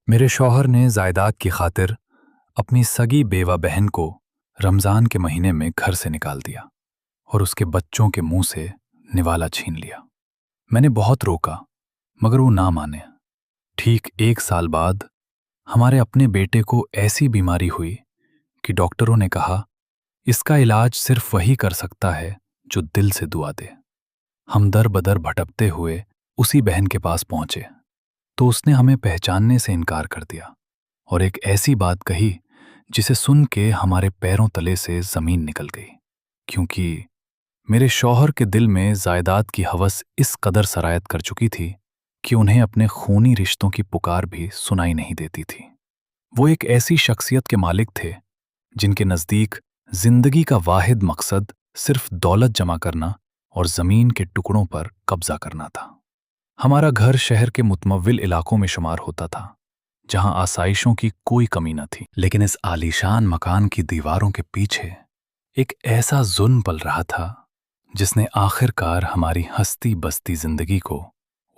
میرے شوہر نے جائیداد کی خاطر اپنی سگی بیوہ بہن کو رمضان کے مہینے میں گھر سے نکال دیا اور اس کے بچوں کے منہ سے نوالا چھین لیا۔ میں نے بہت روکا مگر وہ نہ مانے۔ ٹھیک 1 سال بعد ہمارے اپنے بیٹے کو ایسی بیماری ہوئی کہ ڈاکٹروں نے کہا اس کا علاج صرف وہی کر سکتا ہے جو دل سے دعا دے۔ ہم در بدر بھٹکتے ہوئے اسی بہن کے پاس پہنچے تو اس نے ہمیں پہچاننے سے انکار کر دیا اور ایک ایسی بات کہی جسے سن کے ہمارے پیروں تلے سے زمین نکل گئی، کیونکہ میرے شوہر کے دل میں جائیداد کی ہوس اس قدر سرایت کر چکی تھی کہ انہیں اپنے خونی رشتوں کی پکار بھی سنائی نہیں دیتی تھی۔ وہ ایک ایسی شخصیت کے مالک تھے جن کے نزدیک زندگی کا واحد مقصد صرف دولت جمع کرنا اور زمین کے ٹکڑوں پر قبضہ کرنا تھا۔ ہمارا گھر شہر کے متمول علاقوں میں شمار ہوتا تھا جہاں آسائشوں کی کوئی کمی نہ تھی، لیکن اس عالیشان مکان کی دیواروں کے پیچھے ایک ایسا ظلم پل رہا تھا جس نے آخر کار ہماری ہستی بستی زندگی کو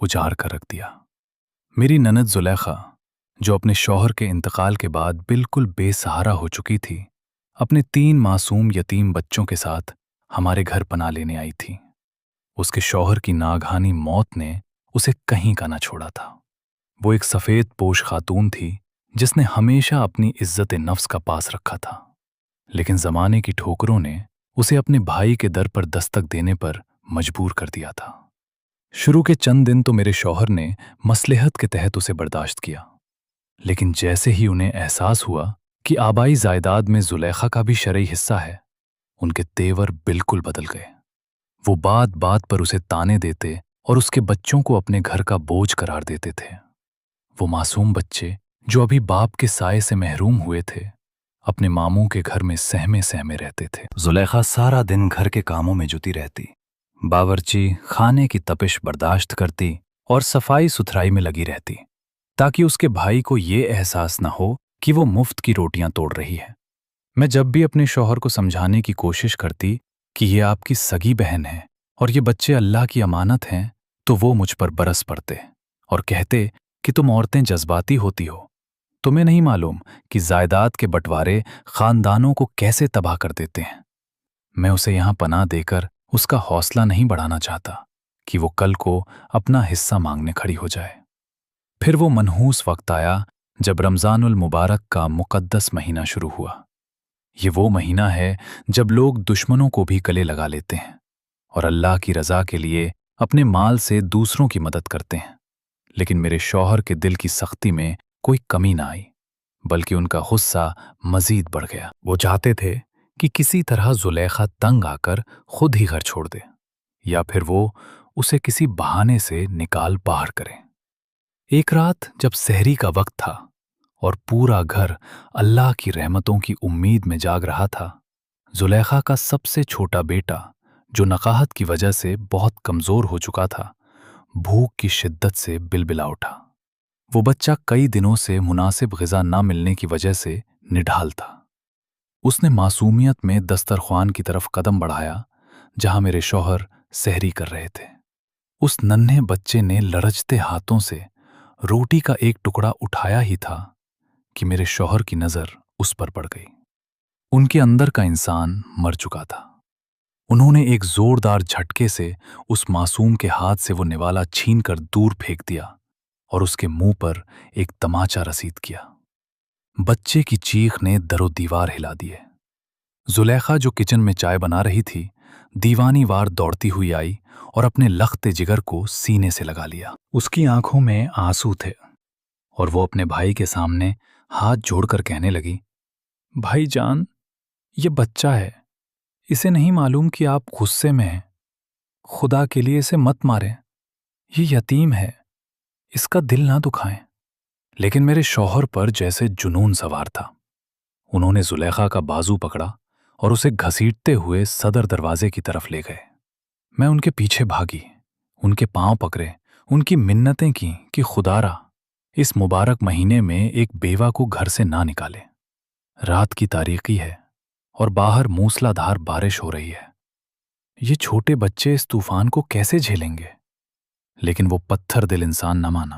اجاڑ کر رکھ دیا۔ میری نند زلیخا، جو اپنے شوہر کے انتقال کے بعد بالکل بے سہارا ہو چکی تھی، اپنے 3 معصوم یتیم بچوں کے ساتھ ہمارے گھر پناہ لینے آئی تھی۔ اس کے شوہر کی ناگہانی موت نے اسے کہیں کا نہ چھوڑا تھا۔ وہ ایک سفید پوش خاتون تھی جس نے ہمیشہ اپنی عزت نفس کا پاس رکھا تھا، لیکن زمانے کی ٹھوکروں نے اسے اپنے بھائی کے در پر دستک دینے پر مجبور کر دیا تھا۔ شروع کے چند دن تو میرے شوہر نے مصلحت کے تحت اسے برداشت کیا، لیکن جیسے ہی انہیں احساس ہوا کہ آبائی جائیداد میں زلیخا کا بھی شرعی حصہ ہے، ان کے تیور بالکل بدل گئے۔ وہ بات بات پر اسے تانے دیتے اور اس کے بچوں کو اپنے گھر کا بوجھ قرار دیتے تھے۔ وہ معصوم بچے جو ابھی باپ کے سائے سے محروم ہوئے تھے، اپنے ماموں کے گھر میں سہمے سہمے رہتے تھے۔ زلیخا سارا دن گھر کے کاموں میں جٹی رہتی، باورچی خانے کی تپش برداشت کرتی اور صفائی ستھرائی میں لگی رہتی تاکہ اس کے بھائی کو یہ احساس نہ ہو کہ وہ مفت کی روٹیاں توڑ رہی ہے۔ میں جب بھی اپنے شوہر کو سمجھانے کی کوشش کرتی کہ یہ آپ کی سگی بہن ہے اور یہ بچے اللہ کی امانت ہیں، تو وہ مجھ پر برس پڑتے اور کہتے کہ تم عورتیں جذباتی ہوتی ہو، تمہیں نہیں معلوم کہ جائیداد کے بٹوارے خاندانوں کو کیسے تباہ کر دیتے ہیں۔ میں اسے یہاں پناہ دے کر اس کا حوصلہ نہیں بڑھانا چاہتا کہ وہ کل کو اپنا حصہ مانگنے کھڑی ہو جائے۔ پھر وہ منحوس وقت آیا جب رمضان المبارک کا مقدس مہینہ شروع ہوا۔ یہ وہ مہینہ ہے جب لوگ دشمنوں کو بھی گلے لگا لیتے ہیں اور اللہ کی رضا کے لیے اپنے مال سے دوسروں کی مدد کرتے ہیں، لیکن میرے شوہر کے دل کی سختی میں کوئی کمی نہ آئی، بلکہ ان کا غصہ مزید بڑھ گیا۔ وہ چاہتے تھے کہ کسی طرح زلیخا تنگ آ کر خود ہی گھر چھوڑ دے یا پھر وہ اسے کسی بہانے سے نکال باہر کریں۔ ایک رات جب سحری کا وقت تھا اور پورا گھر اللہ کی رحمتوں کی امید میں جاگ رہا تھا، زلیخا کا سب سے چھوٹا بیٹا، جو نقاہت کی وجہ سے بہت کمزور ہو چکا تھا، بھوک کی شدت سے بلبلا اٹھا۔ وہ بچہ کئی دنوں سے مناسب غذا نہ ملنے کی وجہ سے نڈھال تھا۔ اس نے معصومیت میں دسترخوان کی طرف قدم بڑھایا جہاں میرے شوہر سحری کر رہے تھے۔ اس ننھے بچے نے لرزتے ہاتھوں سے روٹی کا ایک ٹکڑا اٹھایا ہی تھا کہ میرے شوہر کی نظر اس پر پڑ گئی۔ ان کے اندر کا انسان مر چکا تھا۔ انہوں نے ایک زوردار جھٹکے سے اس معصوم کے ہاتھ سے وہ نوالا چھین کر دور پھینک دیا اور اس کے منہ پر ایک تماچا رسید کیا۔ بچے کی چیخ نے در و دیوار ہلا دیے۔ زلیخا جو کچن میں چائے بنا رہی تھی، دیوانی وار دوڑتی ہوئی آئی اور اپنے لخت جگر کو سینے سے لگا لیا۔ اس کی آنکھوں میں آنسو تھے اور وہ اپنے بھائی کے سامنے ہاتھ جوڑ کر کہنے لگی، بھائی جان، یہ بچہ ہے، اسے نہیں معلوم کہ آپ غصے میں ہیں، خدا کے لیے اسے مت ماریں، یہ یتیم ہے، اس کا دل نہ دکھائیں۔ لیکن میرے شوہر پر جیسے جنون سوار تھا۔ انہوں نے زلیخا کا بازو پکڑا اور اسے گھسیٹتے ہوئے صدر دروازے کی طرف لے گئے۔ میں ان کے پیچھے بھاگی، ان کے پاؤں پکڑے، ان کی منتیں کیں کہ خدارا اس مبارک مہینے میں ایک بیوہ کو گھر سے نہ نکالے۔ رات کی تاریکی ہے اور باہر موسلا دھار بارش ہو رہی ہے۔ یہ چھوٹے بچے اس طوفان کو کیسے جھیلیں گے؟ لیکن وہ پتھر دل انسان نہ مانا۔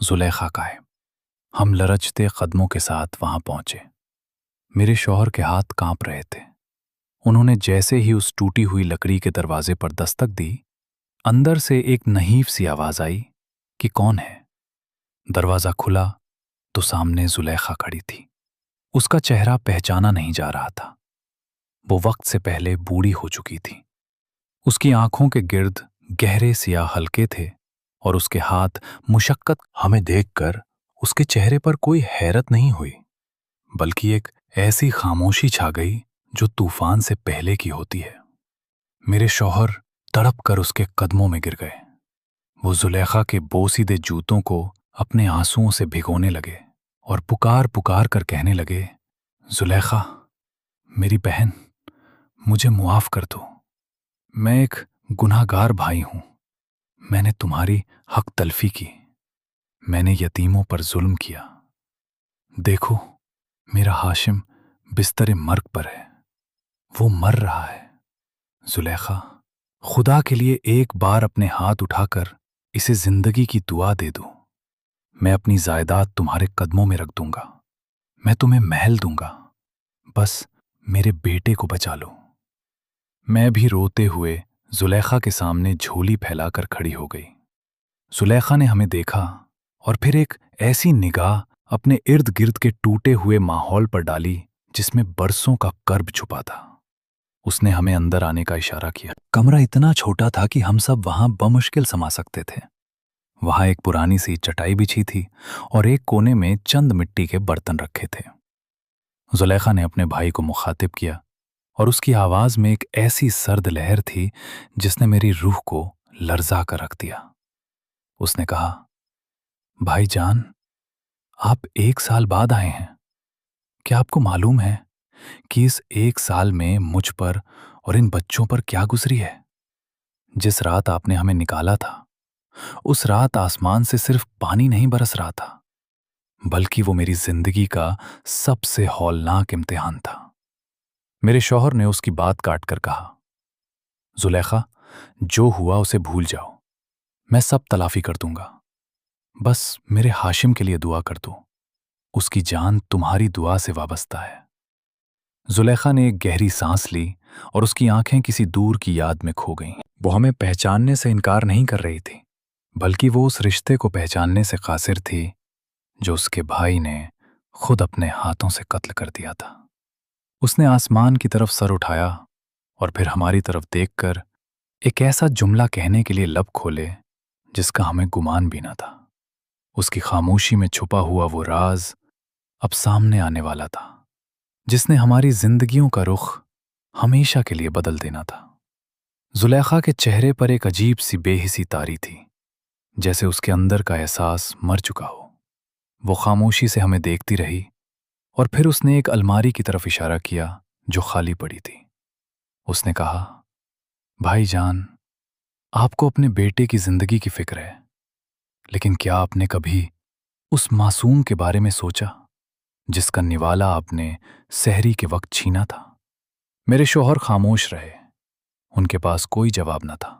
زلیخا کا ہے۔ ہم لرزتے قدموں کے ساتھ وہاں پہنچے۔ میرے شوہر کے ہاتھ کانپ رہے تھے۔ انہوں نے جیسے ہی اس ٹوٹی ہوئی لکڑی کے دروازے پر دستک دی، اندر سے ایک نحیف سی آواز آئی کہ کون ہے؟ دروازہ کھلا تو سامنے زلیخا کھڑی تھی۔ اس کا چہرہ پہچانا نہیں جا رہا تھا۔ وہ وقت سے پہلے بوڑھی ہو چکی تھی۔ اس کی آنکھوں کے گرد گہرے سیاہ حلقے تھے اور اس کے ہاتھ مشقت۔ ہمیں دیکھ کر اس کے چہرے پر کوئی حیرت نہیں ہوئی، بلکہ ایک ایسی خاموشی چھا گئی جو طوفان سے پہلے کی ہوتی ہے۔ میرے شوہر تڑپ کر اس کے قدموں میں گر گئے۔ وہ زلیخا کے بوسیدے جوتوں کو اپنے آنسوؤں سے بھگونے لگے اور پکار پکار کر کہنے لگے، زلیخا، میری بہن، مجھے معاف کر دو۔ میں ایک گناہ گار بھائی ہوں۔ میں نے تمہاری حق تلفی کی۔ میں نے یتیموں پر ظلم کیا۔ دیکھو، میرا ہاشم بستر مرگ پر ہے۔ وہ مر رہا ہے۔ زلیخا، خدا کے لیے ایک بار اپنے ہاتھ اٹھا کر اسے زندگی کی دعا دے دو۔ میں اپنی جائیداد تمہارے قدموں میں رکھ دوں گا۔ میں تمہیں محل دوں گا۔ بس میرے بیٹے کو بچا لو۔ میں بھی روتے ہوئے زلیخا کے سامنے جھولی پھیلا کر کھڑی ہو گئی۔ زلیخا نے ہمیں دیکھا اور پھر ایک ایسی نگاہ اپنے ارد گرد کے ٹوٹے ہوئے ماحول پر ڈالی جس میں برسوں کا کرب چھپا تھا۔ اس نے ہمیں اندر آنے کا اشارہ کیا۔ کمرہ اتنا چھوٹا تھا کہ ہم سب وہاں بمشکل سما سکتے تھے۔ وہاں ایک پرانی سی چٹائی بچھی تھی اور ایک کونے میں چند مٹی کے برتن رکھے تھے۔ زلیخا نے اپنے بھائی کو مخاطب کیا اور اس کی آواز میں ایک ایسی سرد لہر تھی جس نے میری روح کو لرزا کر رکھ دیا۔ اس نے کہا، بھائی جان، آپ 1 سال بعد آئے ہیں۔ کیا آپ کو معلوم ہے کہ اس 1 سال میں مجھ پر اور ان بچوں پر کیا گزری ہے؟ جس رات آپ نے ہمیں نکالا تھا، اس رات آسمان سے صرف پانی نہیں برس رہا تھا، بلکہ وہ میری زندگی کا سب سے ہولناک امتحان تھا۔ میرے شوہر نے اس کی بات کاٹ کر کہا، زلیخا، جو ہوا اسے بھول جاؤ۔ میں سب تلافی کر دوں گا۔ بس میرے ہاشم کے لیے دعا کر دو۔ اس کی جان تمہاری دعا سے وابستہ ہے۔ زلیخا نے ایک گہری سانس لی اور اس کی آنکھیں کسی دور کی یاد میں کھو گئیں۔ وہ ہمیں پہچاننے سے انکار نہیں کر رہی تھی، بلکہ وہ اس رشتے کو پہچاننے سے قاصر تھی جو اس کے بھائی نے خود اپنے ہاتھوں سے قتل کر دیا تھا۔ اس نے آسمان کی طرف سر اٹھایا اور پھر ہماری طرف دیکھ کر ایک ایسا جملہ کہنے کے لیے لب کھولے جس کا ہمیں گمان بھی نہ تھا۔ اس کی خاموشی میں چھپا ہوا وہ راز اب سامنے آنے والا تھا، جس نے ہماری زندگیوں کا رخ ہمیشہ کے لیے بدل دینا تھا۔ زلیخا کے چہرے پر ایک عجیب سی بے حسی طاری تھی، جیسے اس کے اندر کا احساس مر چکا ہو۔ وہ خاموشی سے ہمیں دیکھتی رہی اور پھر اس نے ایک الماری کی طرف اشارہ کیا جو خالی پڑی تھی۔ اس نے کہا، بھائی جان، آپ کو اپنے بیٹے کی زندگی کی فکر ہے، لیکن کیا آپ نے کبھی اس معصوم کے بارے میں سوچا جس کا نوالا آپ نے سحری کے وقت چھینا تھا؟ میرے شوہر خاموش رہے۔ ان کے پاس کوئی جواب نہ تھا۔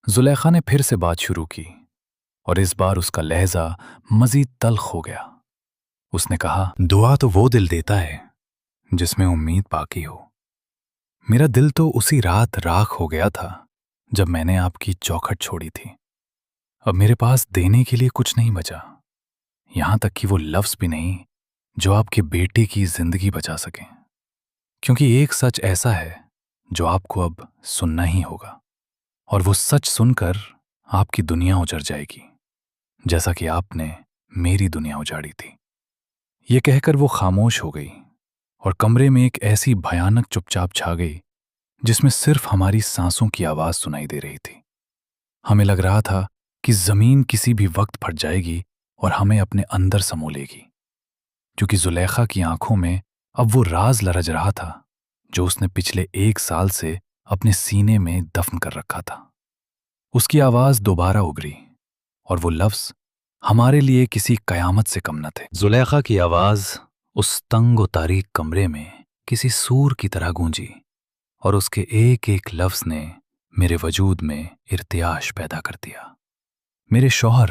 زلیخا نے پھر سے بات شروع کی اور اس بار اس کا لہجہ مزید تلخ ہو گیا۔ اس نے کہا، دعا تو وہ دل دیتا ہے جس میں امید باقی ہو۔ میرا دل تو اسی رات راکھ ہو گیا تھا جب میں نے آپ کی چوکھٹ چھوڑی تھی۔ اب میرے پاس دینے کے لیے کچھ نہیں بچا، یہاں تک کہ وہ لفظ بھی نہیں جو آپ کے بیٹے کی زندگی بچا سکیں، کیونکہ ایک سچ ایسا ہے جو آپ کو اب سننا ہی ہوگا، اور وہ سچ سن کر آپ کی دنیا اجڑ جائے گی، جیسا کہ آپ نے میری دنیا اجاڑی تھی۔ یہ کہہ کر وہ خاموش ہو گئی اور کمرے میں ایک ایسی بھیانک چپ چاپ چھا گئی جس میں صرف ہماری سانسوں کی آواز سنائی دے رہی تھی۔ ہمیں لگ رہا تھا کہ زمین کسی بھی وقت پھٹ جائے گی اور ہمیں اپنے اندر سمو لے گی، کیونکہ زلیخا کی آنکھوں میں اب وہ راز لرز رہا تھا جو اس نے پچھلے 1 سال سے اپنے سینے میں دفن کر رکھا تھا۔ اس کی آواز دوبارہ اگری اور وہ لفظ ہمارے لیے کسی قیامت سے کم نہ تھے۔ زلیخا کی آواز اس تنگ و تاریک کمرے میں کسی سور کی طرح گونجی اور اس کے ایک ایک لفظ نے میرے وجود میں ارتعاش پیدا کر دیا۔ میرے شوہر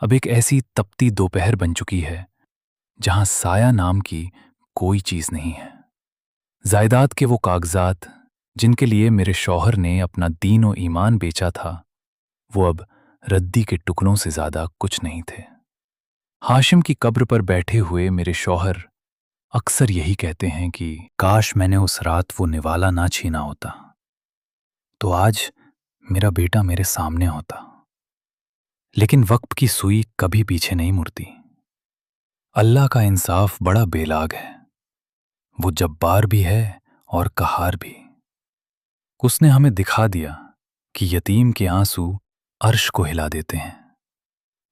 اب ایک ایسی تپتی دوپہر بن چکی ہے جہاں سایہ نام کی کوئی چیز نہیں ہے۔ جائیداد کے وہ کاغذات جن کے لیے میرے شوہر نے اپنا دین و ایمان بیچا تھا، وہ اب ردی کے ٹکڑوں سے زیادہ کچھ نہیں تھے۔ ہاشم کی قبر پر بیٹھے ہوئے میرے شوہر اکثر یہی کہتے ہیں کہ کاش میں نے اس رات وہ نوالا نہ چھینا ہوتا تو آج میرا بیٹا میرے سامنے ہوتا۔ لیکن وقت کی سوئی کبھی پیچھے نہیں مڑتی۔ اللہ کا انصاف بڑا بے لاگ ہے، وہ جبار بھی ہے اور قہار بھی۔ اس نے ہمیں دکھا دیا کہ یتیم کے آنسو عرش کو ہلا دیتے ہیں،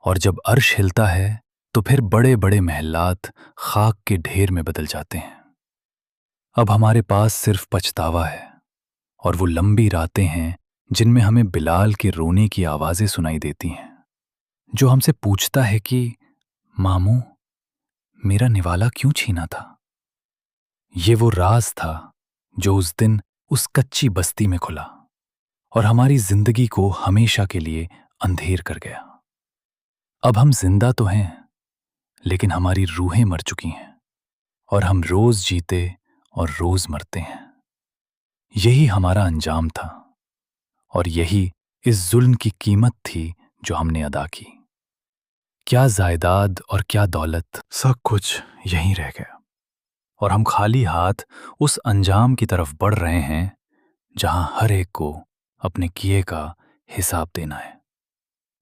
اور جب عرش ہلتا ہے تو پھر بڑے بڑے محلات خاک کے ڈھیر میں بدل جاتے ہیں۔ اب ہمارے پاس صرف پچھتاوا ہے، اور وہ لمبی راتیں ہیں جن میں ہمیں بلال کے رونے کی آوازیں سنائی دیتی ہیں، جو ہم سے پوچھتا ہے کہ ماموں میرا نوالا کیوں چھینا تھا؟ یہ وہ راز تھا جو اس دن اس کچی بستی میں کھلا اور ہماری زندگی کو ہمیشہ کے لیے اندھیر کر گیا۔ اب ہم زندہ تو ہیں، لیکن ہماری روحیں مر چکی ہیں، اور ہم روز جیتے اور روز مرتے ہیں۔ یہی ہمارا انجام تھا، اور یہی اس ظلم کی قیمت تھی جو ہم نے ادا کی۔ کیا جائیداد اور کیا دولت، سب کچھ یہیں رہ گیا، اور ہم خالی ہاتھ اس انجام کی طرف بڑھ رہے ہیں جہاں ہر ایک کو اپنے کیے کا حساب دینا ہے۔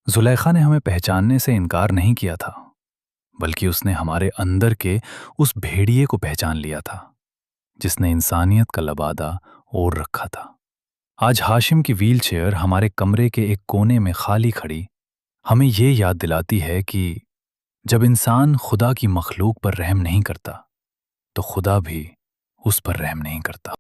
زلیخا نے ہمیں پہچاننے سے انکار نہیں کیا تھا، بلکہ اس نے ہمارے اندر کے اس بھیڑیے کو پہچان لیا تھا جس نے انسانیت کا لبادہ اوڑھ رکھا تھا۔ آج ہاشم کی ویل چیئر ہمارے کمرے کے ایک کونے میں خالی کھڑی ہمیں یہ یاد دلاتی ہے کہ جب انسان خدا کی مخلوق پر رحم نہیں کرتا تو خدا بھی اس پر رحم نہیں کرتا۔